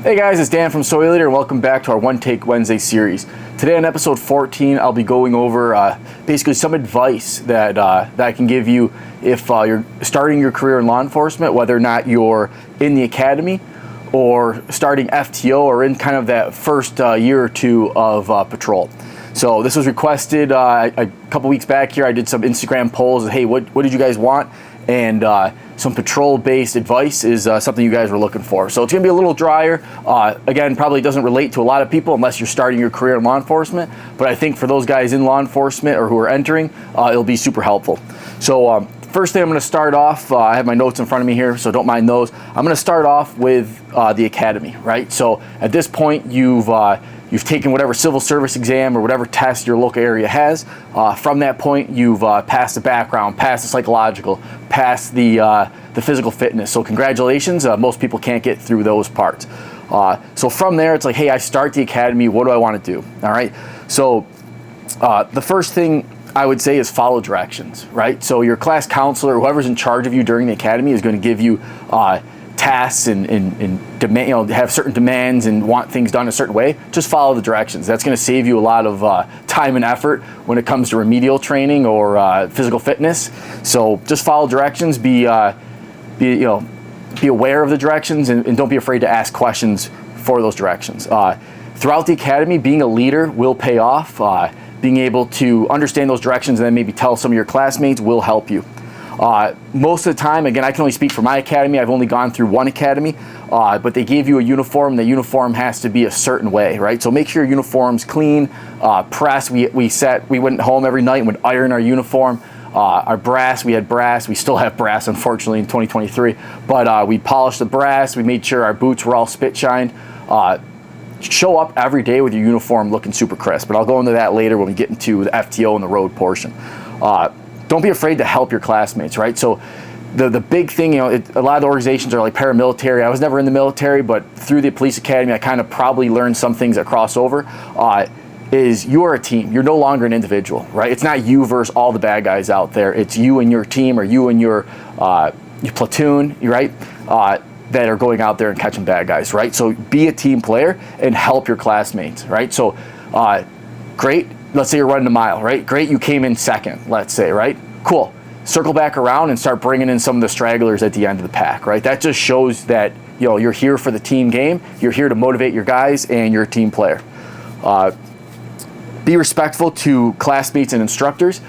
Hey guys, it's Dan from Soileater and welcome back to our One Take Wednesday series. Today on episode 14, I'll be going over basically some advice that I can give you if you're starting your career in law enforcement, whether or not you're in the academy or starting FTO or in kind of that first year or two of patrol. So this was requested a couple weeks back here. I did some Instagram polls. Hey, what did you guys want? And some patrol-based advice is something you guys were looking for. So it's going to be a little drier. Again, probably doesn't relate to a lot of people unless you're starting your career in law enforcement. But I think for those guys in law enforcement or who are entering, it'll be super helpful. So first thing I'm going to start off, I have my notes in front of me here, so don't mind those. I'm going to start off with the academy, right? So at this point, you've taken whatever civil service exam or whatever test your local area has. From that point, you've passed the background, passed the psychological, passed the physical fitness. So congratulations, most people can't get through those parts. So from there, it's like, hey, I start the academy, what do I want to do? All right, so the first thing I would say is follow directions, right? So your class counselor, whoever's in charge of you during the academy, is going to give you tasks and demand, have certain demands and want things done a certain way. Just follow the directions. That's going to save you a lot of time and effort when it comes to remedial training or physical fitness. So just follow directions. Be aware of the directions and don't be afraid to ask questions for those directions. Throughout the academy, being a leader will pay off. Being able to understand those directions and then maybe tell some of your classmates will help you. Most of the time, again, I can only speak for my academy. I've only gone through one academy, but they gave you a uniform. The uniform has to be a certain way, right? So make sure your uniform's clean, press. We went home every night and would iron our uniform. Our brass, we had brass. We still have brass, unfortunately, in 2023. But we polished the brass. We made sure our boots were all spit shined. Show up every day with your uniform looking super crisp. But I'll go into that later when we get into the FTO and the road portion. Don't be afraid to help your classmates, right? So the big thing, a lot of the organizations are like paramilitary. I was never in the military, but through the police academy, I kind of probably learned some things that cross over. Is you are a team. You're no longer an individual, right? It's not you versus all the bad guys out there. It's you and your team or you and your platoon, right? That are going out there and catching bad guys, right? So be a team player and help your classmates, right? So great. Let's say you're running a mile, right? Great, you came in second, let's say, right? Cool. Circle back around and start bringing in some of the stragglers at the end of the pack, right? That just shows that you're here for the team game. You're here to motivate your guys, and you're a team player. Be respectful to classmates and instructors.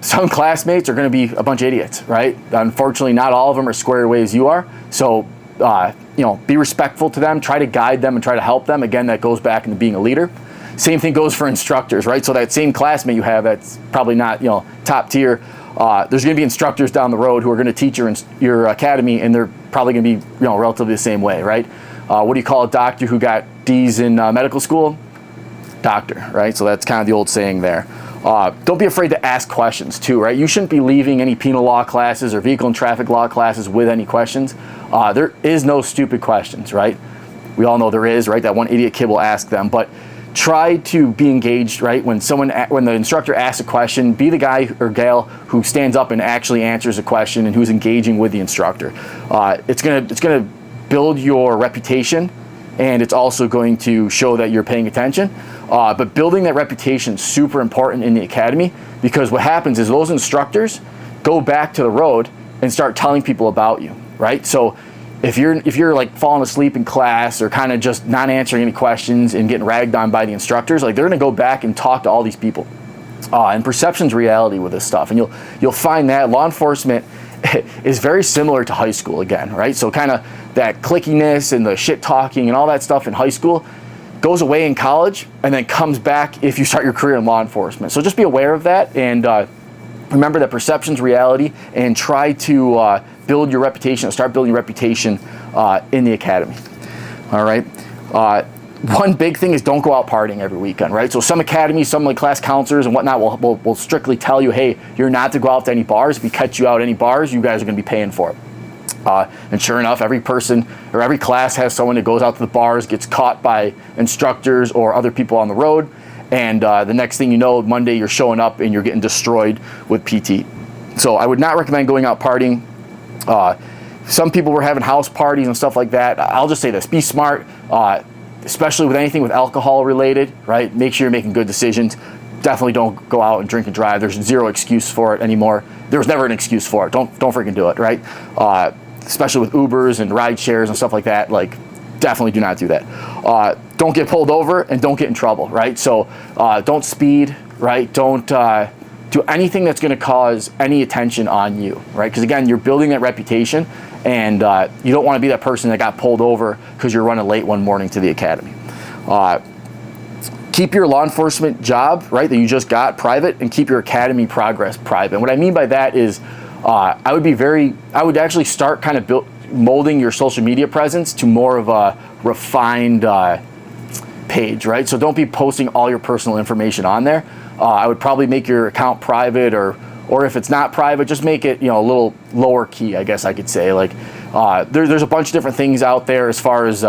Some classmates are going to be a bunch of idiots, right? Unfortunately, not all of them are squared away as you are. So, be respectful to them. Try to guide them and try to help them. Again, that goes back into being a leader. Same thing goes for instructors, right? So that same classmate you have that's probably not, top tier, there's going to be instructors down the road who are going to teach your academy, and they're probably going to be, relatively the same way, right? What do you call a doctor who got D's in medical school? Doctor, right? So that's kind of the old saying there. Don't be afraid to ask questions too, right? You shouldn't be leaving any penal law classes or vehicle and traffic law classes with any questions. There is no stupid questions, right? We all know there is, right? That one idiot kid will ask them, but try to be engaged, right? When the instructor asks a question, be the guy or gal who stands up and actually answers a question and who's engaging with the instructor. It's gonna build your reputation, and it's also going to show that you're paying attention. But building that reputation is super important in the academy, because what happens is those instructors go back to the road and start telling people about you, right? So if you're like falling asleep in class or kind of just not answering any questions and getting ragged on by the instructors, like they're going to go back and talk to all these people. And perception's reality with this stuff, and you'll find that law enforcement is very similar to high school again, right? So kind of that clickiness and the shit talking and all that stuff in high school goes away in college and then comes back if you start your career in law enforcement. So just be aware of that, and remember that perception's reality, and try to build your reputation, start building your reputation in the academy. All right. One big thing is don't go out partying every weekend, right? So some academies, some like class counselors and whatnot will strictly tell you, hey, you're not to go out to any bars. If we catch you out at any bars, you guys are going to be paying for it. And sure enough, every person or every class has someone that goes out to the bars, gets caught by instructors or other people on the road, and the next thing you know, Monday you're showing up and you're getting destroyed with PT. So I would not recommend going out partying. some people were having house parties and stuff like that. I'll just say this, be smart, especially with anything with alcohol related, right? Make sure you're making good decisions. Definitely don't go out and drink and drive. There's zero excuse for it anymore. There was never an excuse for it. Don't freaking do it, right? Especially with Ubers and ride shares and stuff like that. Like, definitely do not do that. Don't get pulled over and don't get in trouble, right? So don't speed, right? Don't do anything that's going to cause any attention on you, right? Because again, you're building that reputation, and you don't want to be that person that got pulled over because you're running late one morning to the academy. Keep your law enforcement job, right, that you just got private, and keep your academy progress private. And what I mean by that is I would actually start kind of molding your social media presence to more of a refined page, right? So don't be posting all your personal information on there. I would probably make your account private, or if it's not private, just make it, a little lower key, I guess I could say. Like there's a bunch of different things out there as far as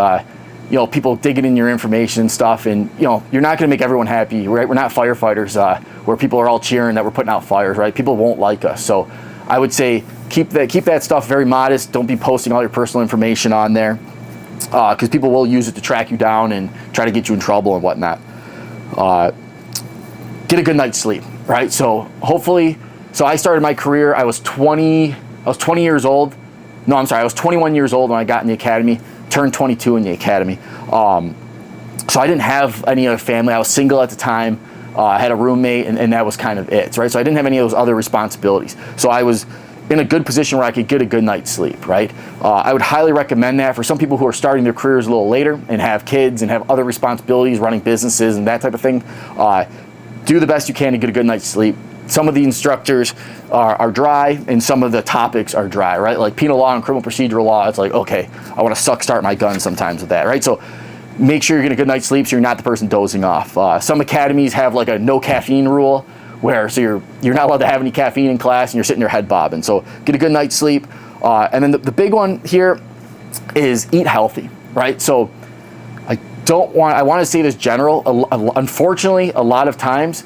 people digging in your information and stuff, and you're not going to make everyone happy, right? We're not firefighters where people are all cheering that we're putting out fires, right? People won't like us. So I would say keep that stuff very modest. Don't be posting all your personal information on there, because people will use it to track you down and try to get you in trouble and whatnot. Get a good night's sleep, right? So hopefully, I started my career, I was 20 years old. No, I'm sorry, I was 21 years old when I got in the academy, turned 22 in the academy. So I didn't have any other family. I was single at the time. I had a roommate, and that was kind of it, right? So I didn't have any of those other responsibilities. So I was in a good position where I could get a good night's sleep, right? I would highly recommend that for some people who are starting their careers a little later and have kids and have other responsibilities, running businesses and that type of thing. Do the best you can to get a good night's sleep. Some of the instructors are dry, and some of the topics are dry, right? Like penal law and criminal procedural law, it's like, okay, I want to start my gun sometimes with that, right? So make sure you're getting a good night's sleep so you're not the person dozing off. Some academies have like a no caffeine rule, so you're not allowed to have any caffeine in class, and you're sitting there head bobbing. So get a good night's sleep. And then the big one here is eat healthy, right? So I want to say this general. Unfortunately, a lot of times,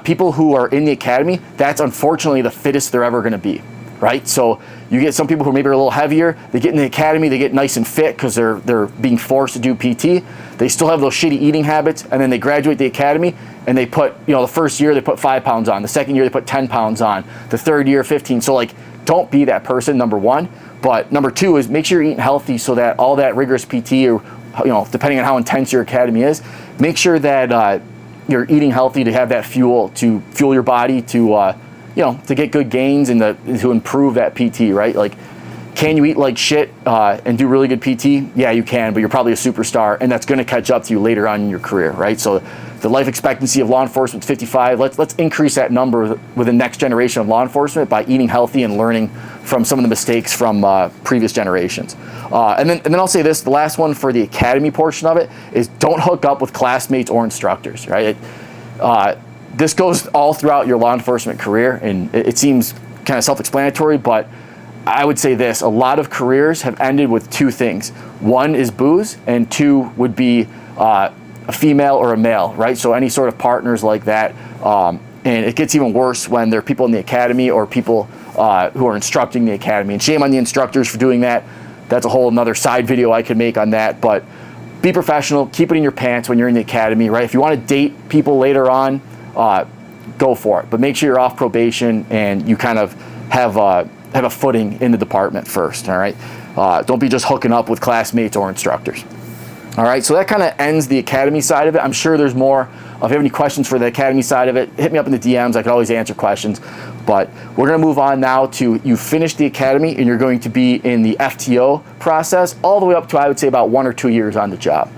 people who are in the academy, that's unfortunately the fittest they're ever going to be, right? So you get some people who maybe are a little heavier. They get in the academy, they get nice and fit because they're being forced to do PT. They still have those shitty eating habits, and then they graduate the academy, and they put, the first year they put 5 pounds on, the second year they put 10 pounds on, the third year 15. So like, don't be that person, number one. But number two is make sure you're eating healthy so that all that rigorous PT, or depending on how intense your academy is, make sure that you're eating healthy to have that fuel your body to get good gains and to improve that PT, right? Like, can you eat like shit and do really good PT? Yeah, you can, but you're probably a superstar, and that's going to catch up to you later on in your career, right? So the life expectancy of law enforcement is 55. Let's increase that number with the next generation of law enforcement by eating healthy and learning from some of the mistakes from previous generations. And then I'll say this, the last one for the academy portion of it is don't hook up with classmates or instructors, right? This goes all throughout your law enforcement career, and it seems kind of self-explanatory, but I would say this, a lot of careers have ended with two things. One is booze, and two would be a female or a male, right? So any sort of partners like that. And it gets even worse when there are people in the academy or people who are instructing the academy. And shame on the instructors for doing that. That's a whole another side video I could make on that. But be professional, keep it in your pants when you're in the academy, right? If you want to date people later on, go for it. But make sure you're off probation and you kind of have a footing in the department first, all right? Don't be just hooking up with classmates or instructors. All right, so that kind of ends the academy side of it. I'm sure there's more. If you have any questions for the academy side of it, hit me up in the DMs. I can always answer questions. But we're going to move on now to you finish the academy, and you're going to be in the FTO process all the way up to, I would say, about 1 or 2 years on the job.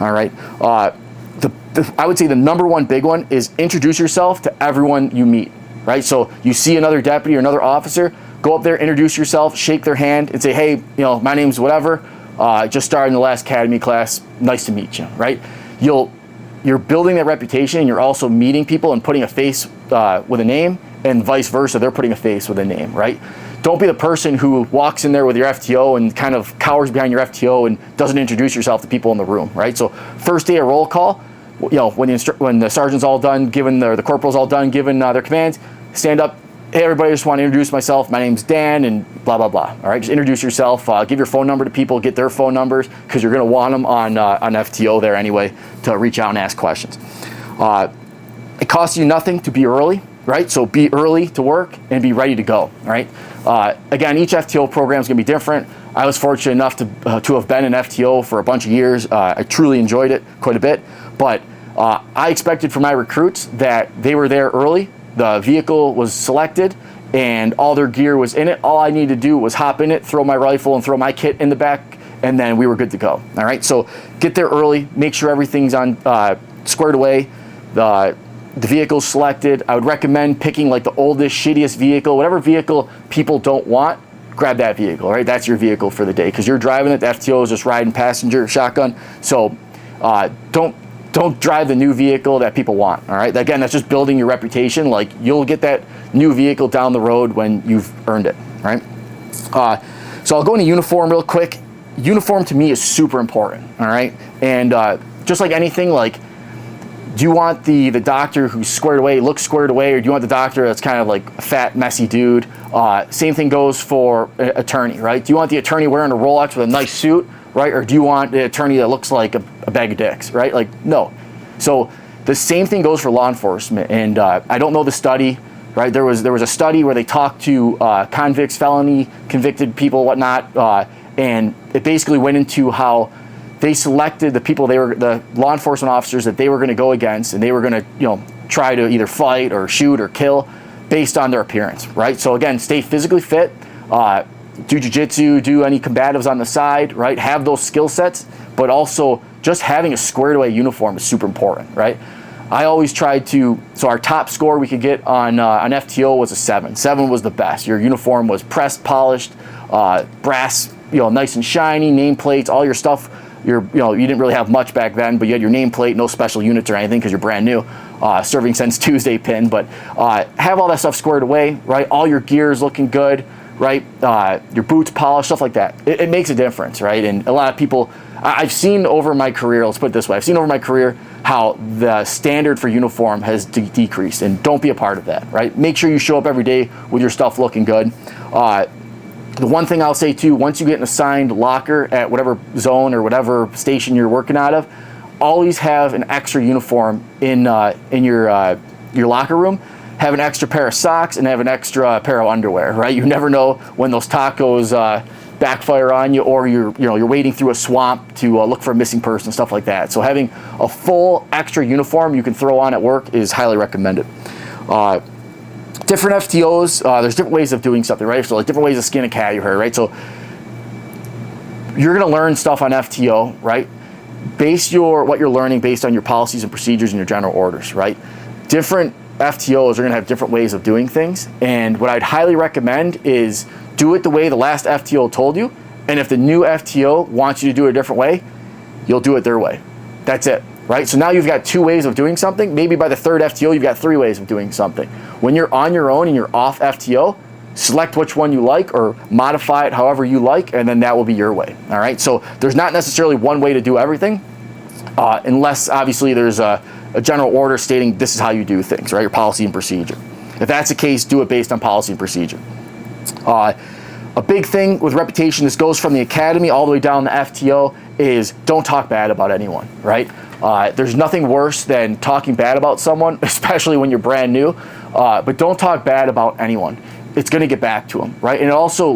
All right. I would say the number one big one is introduce yourself to everyone you meet, right? So you see another deputy or another officer, go up there, introduce yourself, shake their hand, and say, hey, my name's whatever. Just started in the last academy class. Nice to meet you, right? You're building that reputation, and you're also meeting people and putting a face with a name, and vice versa. They're putting a face with a name, right? Don't be the person who walks in there with your FTO and kind of cowers behind your FTO and doesn't introduce yourself to people in the room, right? So first day of roll call, when the sergeant's all done, the corporal's all done, given their commands, stand up, hey everybody, I just want to introduce myself. My name's Dan and blah, blah, blah. All right, just introduce yourself, give your phone number to people, get their phone numbers, because you're going to want them on FTO there anyway to reach out and ask questions. It costs you nothing to be early, right? So be early to work and be ready to go, right? Again, each FTO program is going to be different. I was fortunate enough to have been an FTO for a bunch of years. I truly enjoyed it quite a bit, but I expected from my recruits that they were there early, the vehicle was selected, and all their gear was in it. All I needed to do was hop in it, throw my rifle and throw my kit in the back, and then we were good to go. All right, so get there early, make sure everything's on squared away, the vehicle's selected. I would recommend picking like the oldest, shittiest vehicle, whatever vehicle people don't want, grab that vehicle, right? That's your vehicle for the day, because you're driving it. The FTO is just riding passenger shotgun. So don't drive the new vehicle that people want, all right? Again, that's just building your reputation. Like, you'll get that new vehicle down the road when you've earned it, right? So I'll go into uniform real quick. Uniform to me is super important, all right? And just like anything, like, do you want the doctor who's squared away, looks squared away, or do you want the doctor that's kind of like a fat, messy dude? Same thing goes for attorney, right? Do you want the attorney wearing a Rolex with a nice suit, right? Or do you want the attorney that looks like a bag of dicks, right? Like, no. So the same thing goes for law enforcement. And I don't know the study, right? There was a study where they talked to convicts, felony convicted people, whatnot, and it basically went into how they selected the people the law enforcement officers that they were going to go against, and they were going to, try to either fight or shoot or kill based on their appearance, right? So again, stay physically fit, do jiu-jitsu, do any combatives on the side, right? Have those skill sets, but also just having a squared away uniform is super important, right? I always tried to, so our top score we could get on FTO was a 7. 7 was the best. Your uniform was pressed, polished, brass, nice and shiny, nameplates, all your stuff. You didn't really have much back then, but you had your nameplate, no special units or anything because you're brand new, serving since Tuesday pin, but have all that stuff squared away, right? All your gear is looking good, right? Your boots polished, stuff like that. It makes a difference, right? And a lot of people, I've seen over my career, let's put it this way, I've seen over my career how the standard for uniform has decreased, and don't be a part of that, right? Make sure you show up every day with your stuff looking good. The one thing I'll say too, once you get an assigned locker at whatever zone or whatever station you're working out of, always have an extra uniform in your locker room. Have an extra pair of socks and have an extra pair of underwear, right? You never know when those tacos backfire on you, or you're wading through a swamp to look for a missing person, stuff like that. So having a full extra uniform you can throw on at work is highly recommended. Different FTOs, there's different ways of doing something, right? So like different ways to skin a cat, you heard, right? So you're gonna learn stuff on FTO, right? Base what you're learning based on your policies and procedures and your general orders, right? Different FTOs are gonna have different ways of doing things, and what I'd highly recommend is do it the way the last FTO told you, and if the new FTO wants you to do it a different way, you'll do it their way. That's it. Right? So now you've got 2 ways of doing something. Maybe by the 3rd FTO, you've got 3 ways of doing something. When you're on your own and you're off FTO, select which one you like or modify it however you like, and then that will be your way. All right? So there's not necessarily one way to do everything, unless obviously there's a general order stating this is how you do things, right? Your policy and procedure. If that's the case, do it based on policy and procedure. A big thing with reputation, this goes from the academy all the way down to FTO, is don't talk bad about anyone, right? There's nothing worse than talking bad about someone, especially when you're brand new, but don't talk bad about anyone. It's gonna get back to them, right? And it also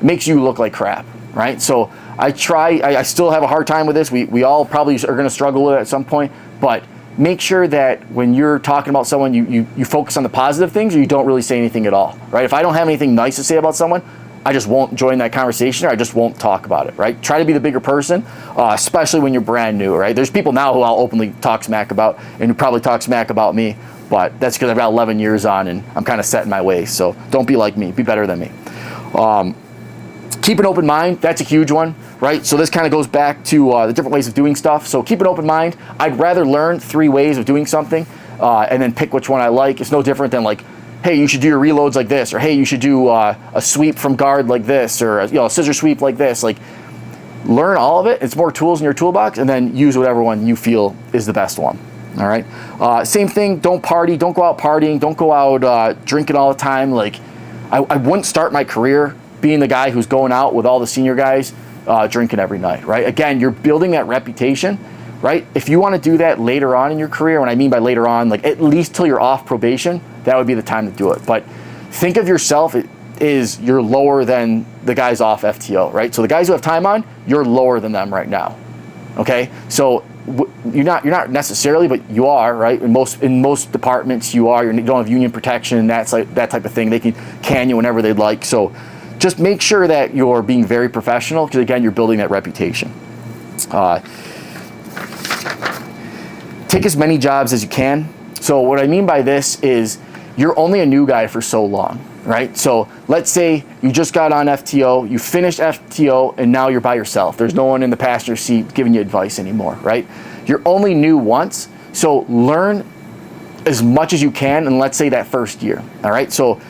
makes you look like crap, right? So I still have a hard time with this. We all probably are gonna struggle with it at some point, but make sure that when you're talking about someone, you focus on the positive things, or you don't really say anything at all, right? If I don't have anything nice to say about someone, I just won't join that conversation, or I just won't talk about it, right? Try to be the bigger person, especially when you're brand new, right? There's people now who I'll openly talk smack about, and who probably talk smack about me, but that's because I've got 11 years on and I'm kind of set in my ways. So don't be like me, be better than me. Keep an open mind, that's a huge one, right? So this kind of goes back to the different ways of doing stuff. So keep an open mind. I'd rather learn 3 ways of doing something and then pick which one I like. It's no different than like, hey, you should do your reloads like this, or hey, you should do a sweep from guard like this, or a scissor sweep like this. Like, learn all of it. It's more tools in your toolbox, and then use whatever one you feel is the best one. All right. Same thing. Don't party. Don't go out partying. Don't go out drinking all the time. Like, I wouldn't start my career being the guy who's going out with all the senior guys drinking every night, right? Again, you're building that reputation, right? If you want to do that later on in your career, when I mean by later on, like at least till you're off probation, that would be the time to do it. But think of yourself as you're lower than the guys off FTO, right? So the guys who have time on, you're lower than them right now, okay? So you're not necessarily, but you are, right? In most departments, you are. You don't have union protection, that's like that type of thing. They can you whenever they'd like. So just make sure that you're being very professional, because again, you're building that reputation. Take as many jobs as you can. So what I mean by this is you're only a new guy for so long, right? So let's say you just got on FTO, you finished FTO, and now you're by yourself. There's no one in the passenger seat giving you advice anymore, right? You're only new once, so learn as much as you can in, let's say, that first year, all right? So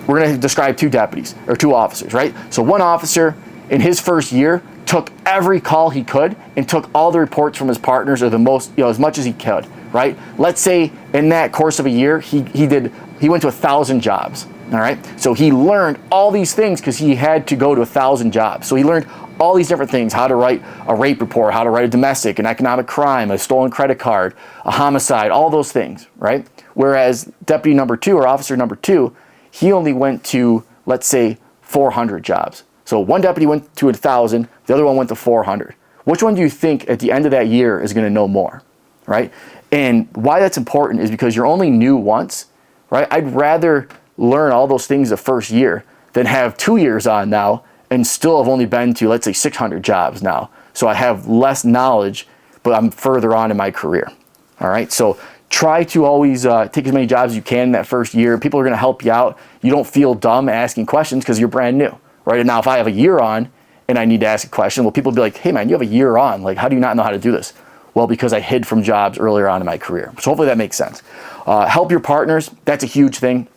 we're gonna describe two deputies, or two officers, right? So one officer in his first year took every call he could and took all the reports from his partners, or the most, as much as he could, right? Let's say in that course of a year, he went to 1,000 jobs. All right, so he learned all these things because he had to go to 1,000 jobs. So he learned all these different things: how to write a rape report, how to write a domestic, an economic crime, a stolen credit card, a homicide, all those things, right? Whereas deputy number 2 or officer number 2, he only went to, let's say, 400 jobs. So one deputy went to 1,000, the other one went to 400. Which one do you think at the end of that year is going to know more, right? And why that's important is because you're only new once, right? I'd rather learn all those things the first year than have 2 years on now and still have only been to, let's say, 600 jobs now. So I have less knowledge, but I'm further on in my career. All right, so try to always take as many jobs as you can in that first year. People are going to help you out. You don't feel dumb asking questions because you're brand new, right? And now if I have a year on and I need to ask a question, well, people will be like, hey man, you have a year on. Like, how do you not know how to do this? Well, because I hid from jobs earlier on in my career. So hopefully that makes sense. Help your partners. That's a huge thing.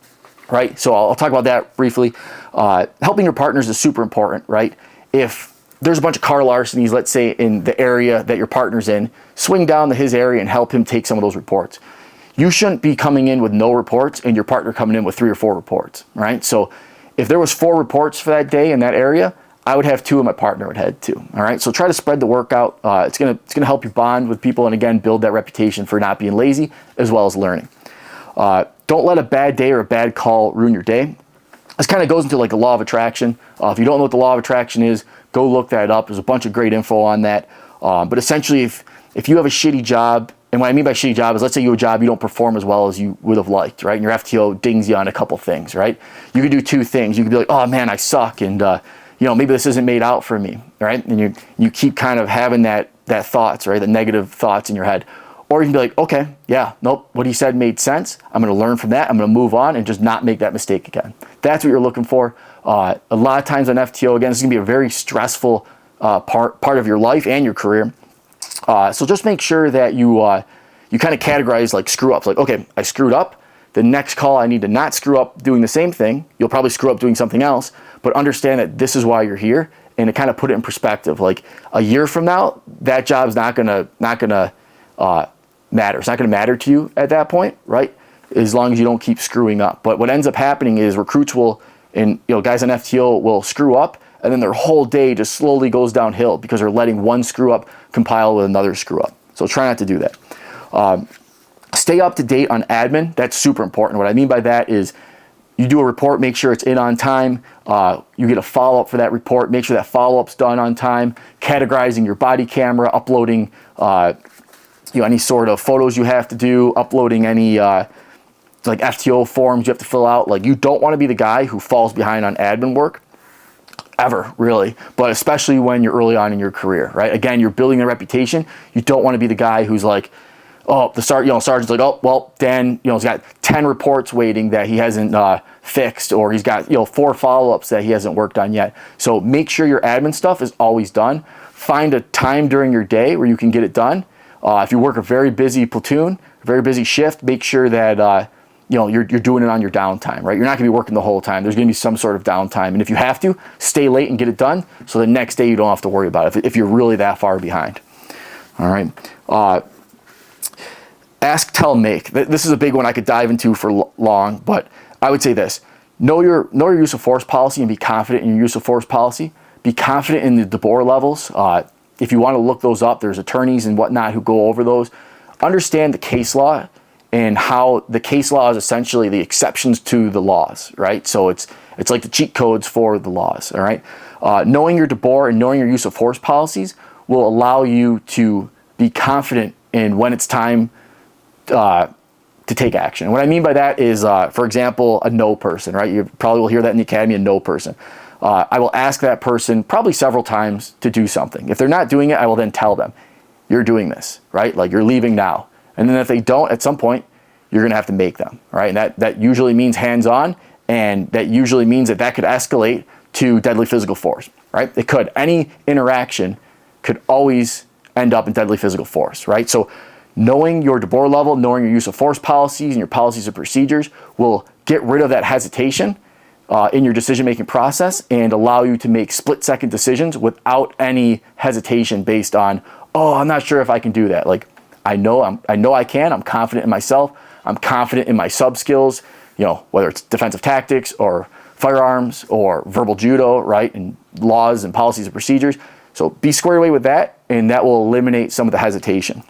Right, so I'll talk about that briefly. Helping your partners is super important, right? If there's a bunch of car larcenies, let's say, in the area that your partner's in, swing down to his area and help him take some of those reports. You shouldn't be coming in with no reports and your partner coming in with 3 or 4 reports, right? So if there was 4 reports for that day in that area, I would have 2 and my partner would have 2, all right? So try to spread the work out. It's gonna help you bond with people and, again, build that reputation for not being lazy as well as learning. Don't let a bad day or a bad call ruin your day. This kind of goes into like the law of attraction. If you don't know what the law of attraction is, go look that up. There's a bunch of great info on that. But essentially, if you have a shitty job, and what I mean by shitty job is, let's say you have a job you don't perform as well as you would have liked, right? And your FTO dings you on a couple things, right? You could do 2 things. You could be like, oh man, I suck, and maybe this isn't made out for me, right? And you keep kind of having that thoughts, right? The negative thoughts in your head. Or you can be like, okay, yeah, nope, what he said made sense. I'm going to learn from that. I'm going to move on and just not make that mistake again. That's what you're looking for. A lot of times on FTO, again, this is going to be a very stressful part of your life and your career. So just make sure that you kind of categorize like screw ups. Like, okay, I screwed up. The next call, I need to not screw up doing the same thing. You'll probably screw up doing something else, but understand that this is why you're here, and to kind of put it in perspective. Like a year from now, that job's not gonna matter. It's not going to matter to you at that point, right? As long as you don't keep screwing up. But what ends up happening is recruits will, and guys on FTO will screw up, and then their whole day just slowly goes downhill because they're letting one screw up compile with another screw up. So try not to do that. Stay up to date on admin. That's super important. What I mean by that is you do a report, make sure it's in on time. You get a follow-up for that report. Make sure that follow-up's done on time. Categorizing your body camera, uploading any sort of photos you have to do, uploading any like FTO forms you have to fill out. Like, you don't want to be the guy who falls behind on admin work ever, really, but especially when you're early on in your career, right? Again, you're building a reputation. You don't want to be the guy who's like, oh, the sergeant's like, oh, well, Dan, he's got 10 reports waiting that he hasn't fixed, or he's got 4 follow-ups that he hasn't worked on yet. So make sure your admin stuff is always done. Find a time during your day where you can get it done. If you work a very busy platoon, a very busy shift, make sure that you're doing it on your downtime, right? You're not going to be working the whole time. There's going to be some sort of downtime, and if you have to, stay late and get it done, so the next day you don't have to worry about it if you're really that far behind. All right. ask, tell, make. This is a big one I could dive into for long, but I would say this. Know your use of force policy and be confident in your use of force policy. Be confident in the DeBoer levels. If you want to look those up, there's attorneys and whatnot who go over those. Understand the case law and how the case law is essentially the exceptions to the laws, right? So it's like the cheat codes for the laws, all right? Knowing your DeBoer and knowing your use of force policies will allow you to be confident in when it's time to take action. And what I mean by that is, for example, a no person, right? You probably will hear that in the academy, a no person. I will ask that person probably several times to do something. If they're not doing it, I will then tell them, you're doing this, right? Like, you're leaving now. And then if they don't, at some point, you're gonna have to make them, right? And that usually means hands-on, and that usually means that could escalate to deadly physical force, right? It could. Any interaction could always end up in deadly physical force, right? So knowing your DeBoer level, knowing your use of force policies and your policies and procedures will get rid of that hesitation in your decision-making process and allow you to make split-second decisions without any hesitation based on, oh, I'm not sure if I can do that. Like, I know I can. I'm confident in myself. I'm confident in my sub-skills, whether it's defensive tactics or firearms or verbal judo, right? And laws and policies and procedures. So be squared away with that, and that will eliminate some of the hesitation.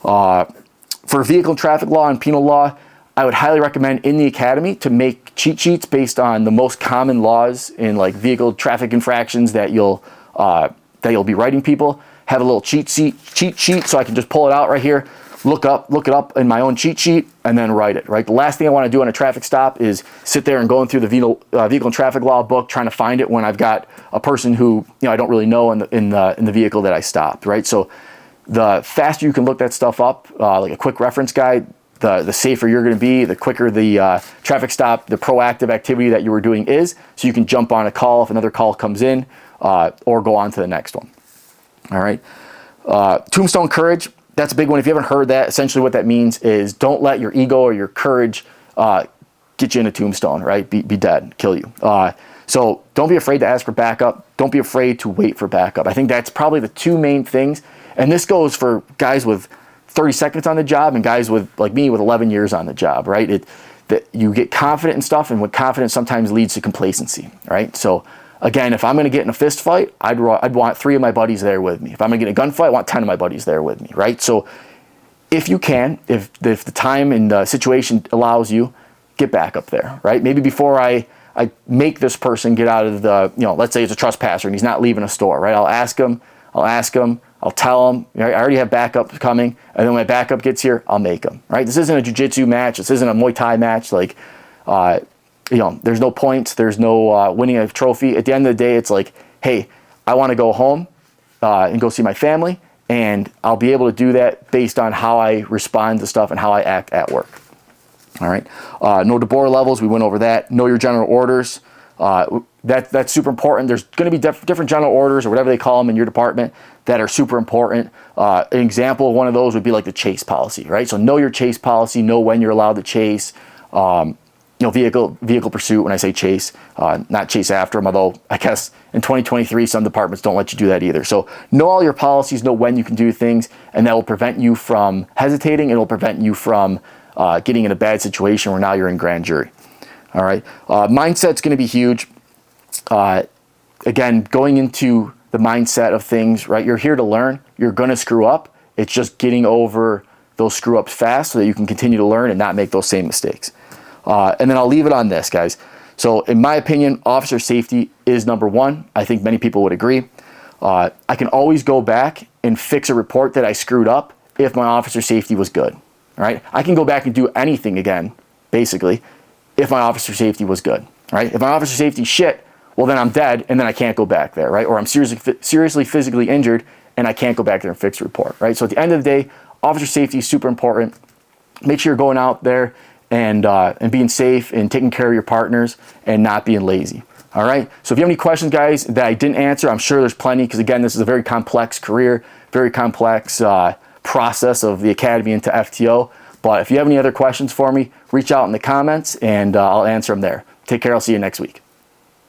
For vehicle and traffic law and penal law, I would highly recommend in the academy to make cheat sheets based on the most common laws in like vehicle traffic infractions that you'll be writing people. Have a little cheat sheet so I can just pull it out right here, look it up in my own cheat sheet, and then write it, right? The last thing I want to do on a traffic stop is sit there and going through the vehicle and traffic law book trying to find it when I've got a person who I don't really know in the vehicle that I stopped, right? So the faster you can look that stuff up, like a quick reference guide, the safer you're going to be, the quicker the traffic stop, the proactive activity that you were doing is, so you can jump on a call if another call comes in, or go on to the next one. All right. Tombstone Courage, that's a big one. If you haven't heard that, essentially what that means is don't let your ego or your courage get you in a tombstone, right? Be dead, kill you. So don't be afraid to ask for backup. Don't be afraid to wait for backup. I think that's probably the two main things. And this goes for guys with 30 seconds on the job and guys with, like me, with 11 years on the job, right? That you get confident in stuff, and what confidence sometimes leads to complacency, right? So again, if I'm going to get in a fist fight, I'd want 3 of my buddies there with me. If I'm going to get in a gunfight, I want 10 of my buddies there with me, right? So if you can, if the time and the situation allows you, get back up there, right? Maybe before I make this person get out of the, let's say it's a trespasser and he's not leaving a store, right? I'll ask him, I'll tell him, I already have backup coming, and then when my backup gets here, I'll make him, right? This isn't a jiu-jitsu match. This isn't a Muay Thai match. Like, there's no points. There's no winning a trophy. At the end of the day, it's like, hey, I want to go home and go see my family, and I'll be able to do that based on how I respond to stuff and how I act at work. All right. No DeBoer levels. We went over that. Know your general orders. That's super important. There's going to be different general orders or whatever they call them in your department that are super important. An example of one of those would be like the chase policy, right? So know your chase policy. Know when you're allowed to chase. Vehicle pursuit. When I say chase, not chase after them. Although I guess in 2023, some departments don't let you do that either. So know all your policies. Know when you can do things, and that will prevent you from hesitating. It'll prevent you from getting in a bad situation where now you're in grand jury. All right. Mindset's going to be huge. Again, going into the mindset of things, right? You're here to learn. You're going to screw up. It's just getting over those screw ups fast so that you can continue to learn and not make those same mistakes. And then I'll leave it on this, guys. So in my opinion, officer safety is number one. I think many people would agree. I can always go back and fix a report that I screwed up if my officer safety was good. All right. I can go back and do anything again, basically, if my officer safety was good. Right. If my officer safety shit, well, then I'm dead, and then I can't go back there, right? Or I'm seriously physically injured, and I can't go back there and fix a report, right? So at the end of the day, officer safety is super important. Make sure you're going out there and being safe and taking care of your partners and not being lazy. All right. So if you have any questions, guys, that I didn't answer, I'm sure there's plenty, because again, this is a very complex career, very complex process of the academy into FTO. But if you have any other questions for me, reach out in the comments and I'll answer them there. Take care. I'll see you next week.